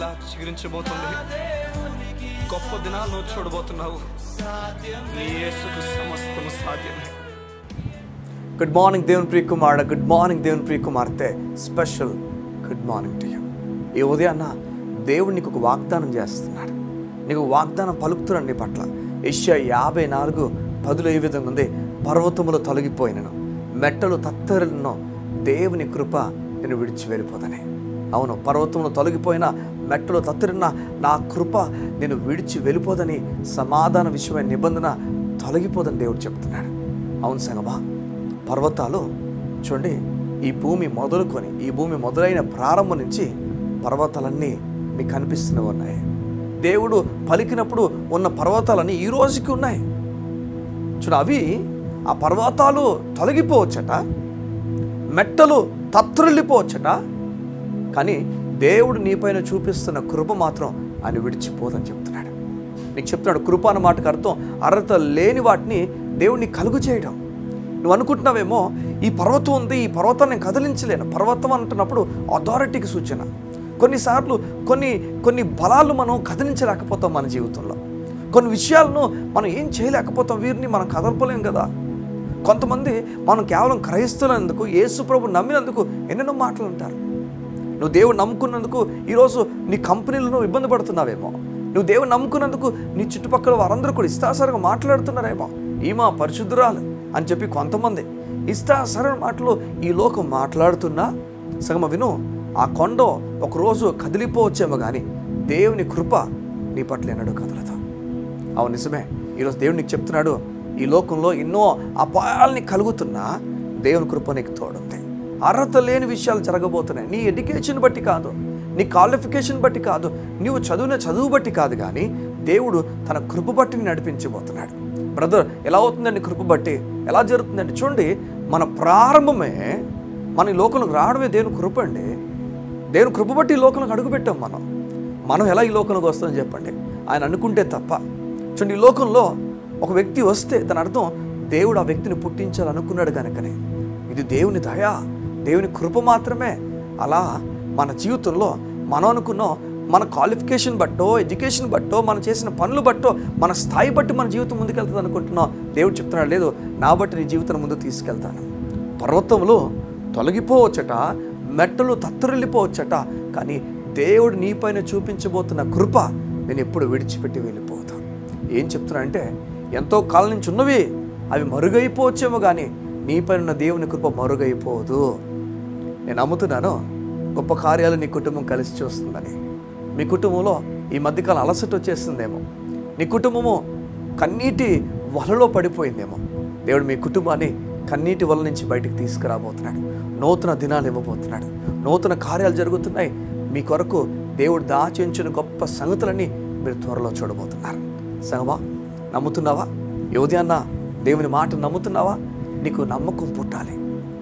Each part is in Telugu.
మరలా చిగురించబోతుంది. గొప్ప దినాలను చూడబోతున్నావు. నీ యేసుకు సమస్తము సాధ్యమే. గుడ్ మార్నింగ్ దేవుని ప్రియ కుమారుడా, గుడ్ మార్నింగ్ దేవుని ప్రియ కుమార్తె. Special good morning to you. ఈ ఉదయాన్న దేవుడు నీకు ఒక వాగ్దానం చేస్తున్నాడు. నీకు వాగ్దానం పలుకుతున్నాడు నీ పట్ల. యెషయా 54:10 ఈ విధంగా ఉంది, పర్వతములు తొలగిపోయినను, మెట్టలు తత్తరినను, దేవుని కృప నేను విడిచి వెళ్ళిపోదని. అవును, పర్వతములు తొలగిపోయినా, మెట్టలు తత్తరిన నా కృప నేను విడిచి వెళ్ళిపోదని, సమాధాన విషయమైన నిబంధన తొలగిపోదని దేవుడు చెప్తున్నాడు. అవును సంగమా, పర్వతాలు చూడండి, ఈ భూమి మొదలైన ప్రారంభం నుంచి పర్వతాలన్నీ మీకు కనిపిస్తూనే ఉన్నాయి. దేవుడు పలికినప్పుడు ఉన్న పర్వతాలన్నీ ఈ రోజుకి ఉన్నాయి. చూడ, అవి ఆ పర్వతాలు తొలగిపోవచ్చట, మెట్టలు తత్తరిల్లిపోవచ్చట, కానీ దేవుడు నీపైన చూపిస్తున్న కృప మాత్రం ఆయన విడిచిపోదని చెప్తున్నాడు. నీకు చెప్తున్నాడు, కృప అన్న మాటకు అర్థం అర్హత లేని వాటిని దేవుడిని కలుగు చేయడం. నువ్వు అనుకుంటున్నావేమో ఈ పర్వతం ఉంది, ఈ పర్వతాన్ని నేను కదిలించలేను. పర్వతం అంటున్నప్పుడు అథారిటీకి సూచన. కొన్నిసార్లు కొన్ని బలాలు మనం కదిలించలేకపోతాం మన జీవితంలో. కొన్ని విషయాలను మనం ఏం చేయలేకపోతాం, వీరిని మనం కదలపలేం కదా. కొంతమంది మనం కేవలం క్రైస్తవులందుకు, యేసు ప్రభు నమ్మినందుకు ఎన్నెన్నో మాటలు అంటారు. నువ్వు దేవుడు నమ్ముకున్నందుకు ఈరోజు నీ కంపెనీలో నువ్వు ఇబ్బంది పడుతున్నావేమో. నువ్వు దేవుడు నమ్ముకున్నందుకు నీ చుట్టుపక్కల వారందరూ కూడా ఇష్టాసారంగా మాట్లాడుతున్నారేమో. ఈమా పరిశుద్ధురాలు అని చెప్పి కొంతమంది ఇష్టాసరణ మాటలు ఈ లోకం మాట్లాడుతున్నా సగమ విను, ఆ కొండ ఒకరోజు కదిలిపోవచ్చేమో కానీ దేవుని కృప నీ పట్ల ఎన్నడూ కదలదు. అవును నిజమే. ఈరోజు దేవుడు నీకు చెప్తున్నాడు, ఈ లోకంలో ఎన్నో అపాయాలని కలుగుతున్నా దేవుని కృప నీకు తోడుంది. అర్హత లేని విషయాలు జరగబోతున్నాయి. నీ ఎడ్యుకేషన్ బట్టి కాదు, నీ క్వాలిఫికేషన్ బట్టి కాదు, నువ్వు చదువు బట్టి కాదు, కానీ దేవుడు తన కృప బట్టి నడిపించబోతున్నాడు. బ్రదర్, ఎలా అవుతుందండి కృప బట్టి? ఎలా జరుగుతుందండి? చూడండి, మన ప్రారంభమే, మన ఈ లోకంలోకి రావడమే దేవుని కృప అండి. దేవుని కృప బట్టి ఈ లోకంలోకి అడుగుపెట్టాం. మనం ఎలా ఈ లోకంలోకి వస్తుందని చెప్పండి, ఆయన అనుకుంటే తప్ప. చూడండి, ఈ లోకంలో ఒక వ్యక్తి వస్తే దాని అర్థం దేవుడు ఆ వ్యక్తిని పుట్టించాలనుకున్నాడు కనుకనే. ఇది దేవుని దయ, దేవుని కృప మాత్రమే. అలా మన జీవితంలో మనం అనుకున్నాం, మన క్వాలిఫికేషన్ బట్టో, ఎడ్యుకేషన్ బట్టో, మనం చేసిన పనులు బట్టో, మన స్థాయి బట్టి మన జీవితం ముందుకెళ్తుంది అనుకుంటున్నాం. దేవుడు చెప్తున్నాడు, లేదు, నా బట్టి నీ జీవితం ముందుకు తీసుకెళ్తాను. పర్వతములు తొలగిపోవచ్చట, మెట్టలు తత్తరిల్లిపోవచ్చట, కానీ దేవుడు నీపైన చూపించబోతున్న కృప నేను ఎప్పుడు విడిచిపెట్టి వెళ్ళిపోతాను. ఏం చెప్తున్నా అంటే, ఎంతో కాలం నుంచి ఉన్నవి అవి మరుగైపోవచ్చేమో కానీ నీపైన ఉన్న దేవుని కృప మరుగైపోదు. నేను నమ్ముతున్నాను, గొప్ప కార్యాలు నీ కుటుంబం కలిసి చూస్తుందని. మీ కుటుంబంలో ఈ మధ్యకాలం అలసట వచ్చేస్తుందేమో, నీ కుటుంబము కన్నీటి వలలో పడిపోయిందేమో. దేవుడు మీ కుటుంబాన్ని కన్నీటి వల నుంచి బయటికి తీసుకురాబోతున్నాడు. నూతన దినాలు ఇవ్వబోతున్నాడు. నూతన కార్యాలు జరుగుతున్నాయి. మీ కొరకు దేవుడు దాచించిన గొప్ప సంగతులన్నీ మీరు త్వరలో చూడబోతున్నారు. సంగమా, నమ్ముతున్నావా? ఈ ఉదయాన్న దేవుని మాట నమ్ముతున్నావా? నీకు నమ్మకం పుట్టాలి.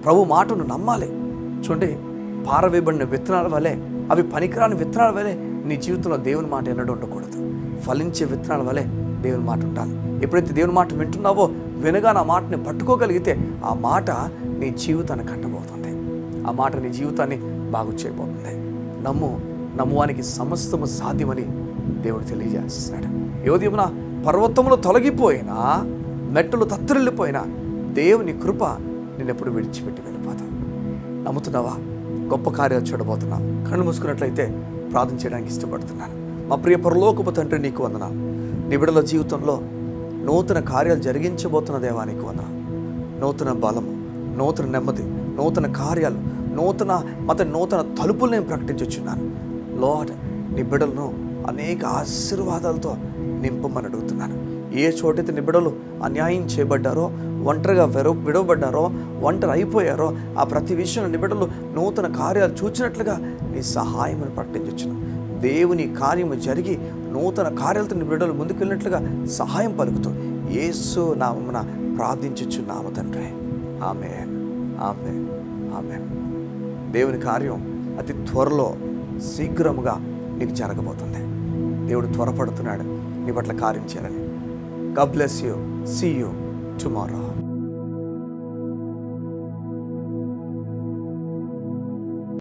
ప్రభు మాటను నమ్మాలి. చూడండి, పారవేయబడిన విత్తనాల వలె, అవి పనికిరాని విత్తనాల వలె నీ జీవితంలో దేవుని మాట ఎన్నడూ ఉండకూడదు. ఫలించే విత్తనాల వలె దేవుని మాట ఉండాలి. ఎప్పుడైతే దేవుని మాట వింటున్నావో, వినగా నా మాటని పట్టుకోగలిగితే ఆ మాట నీ జీవితాన్ని కట్టబోతుంది. ఆ మాట నీ జీవితాన్ని బాగు చేయబోతుంది. నమ్మువానికి సమస్తము సాధ్యమని దేవుడు తెలియజేస్తున్నాడు. ఈ ఉదయమున పర్వతములు తొలగిపోయినా, మెట్టలు తత్తరిల్లిపోయినా దేవుని కృప నేను ఎప్పుడు విడిచిపెట్టి వెళ్ళిపోతాను. నమ్ముతున్నావా? గొప్ప కార్యాలు చూడబోతున్నాం. కళ్ళు మూసుకున్నట్లయితే ప్రార్థన చేయడానికి ఇష్టపడుతున్నాను. మా ప్రియ పరలోకపు తండ్రి, నీకు వందనాలు. నీ బిడ్డల జీవితంలో నూతన కార్యాలు జరిగించబోతున్న దేవా, నీకు వందనాలు. నూతన బలము, నూతన నెమ్మది, నూతన కార్యాలు, నూతన తలుపులు నేను ప్రకటించుచున్నాను. లార్డ్, నీ బిడ్డలను అనేక ఆశీర్వాదాలతో నింపమని అడుగుతున్నాను. ఏ చోటైతే నీ బిడ్డలు అన్యాయం చేయబడ్డారో, ఒంటరిగా విడవబడ్డారో, ఒంటరి అయిపోయారో, ఆ ప్రతి విషయంలో నీ బిడ్డలు నూతన కార్యాలు చూచినట్లుగా నీ సహాయమని ప్రకటించున్నాను. దేవుని కార్యము జరిగి నూతన కార్యాలతో నీ బిడ్డలు ముందుకు వెళ్ళినట్లుగా సహాయం పలుకుతూ యేసు నామమున ప్రార్థించుచున్నాము తండ్రి. ఆమేన్, ఆమేన్, ఆమేన్. దేవుని కార్యం అతి త్వరలో శీఘ్రముగా నీకు జరగబోతుంది. దేవుడు త్వరపడుతున్నాడు నీ పట్ల కార్యం చేయాలని. God bless you. See you tomorrow.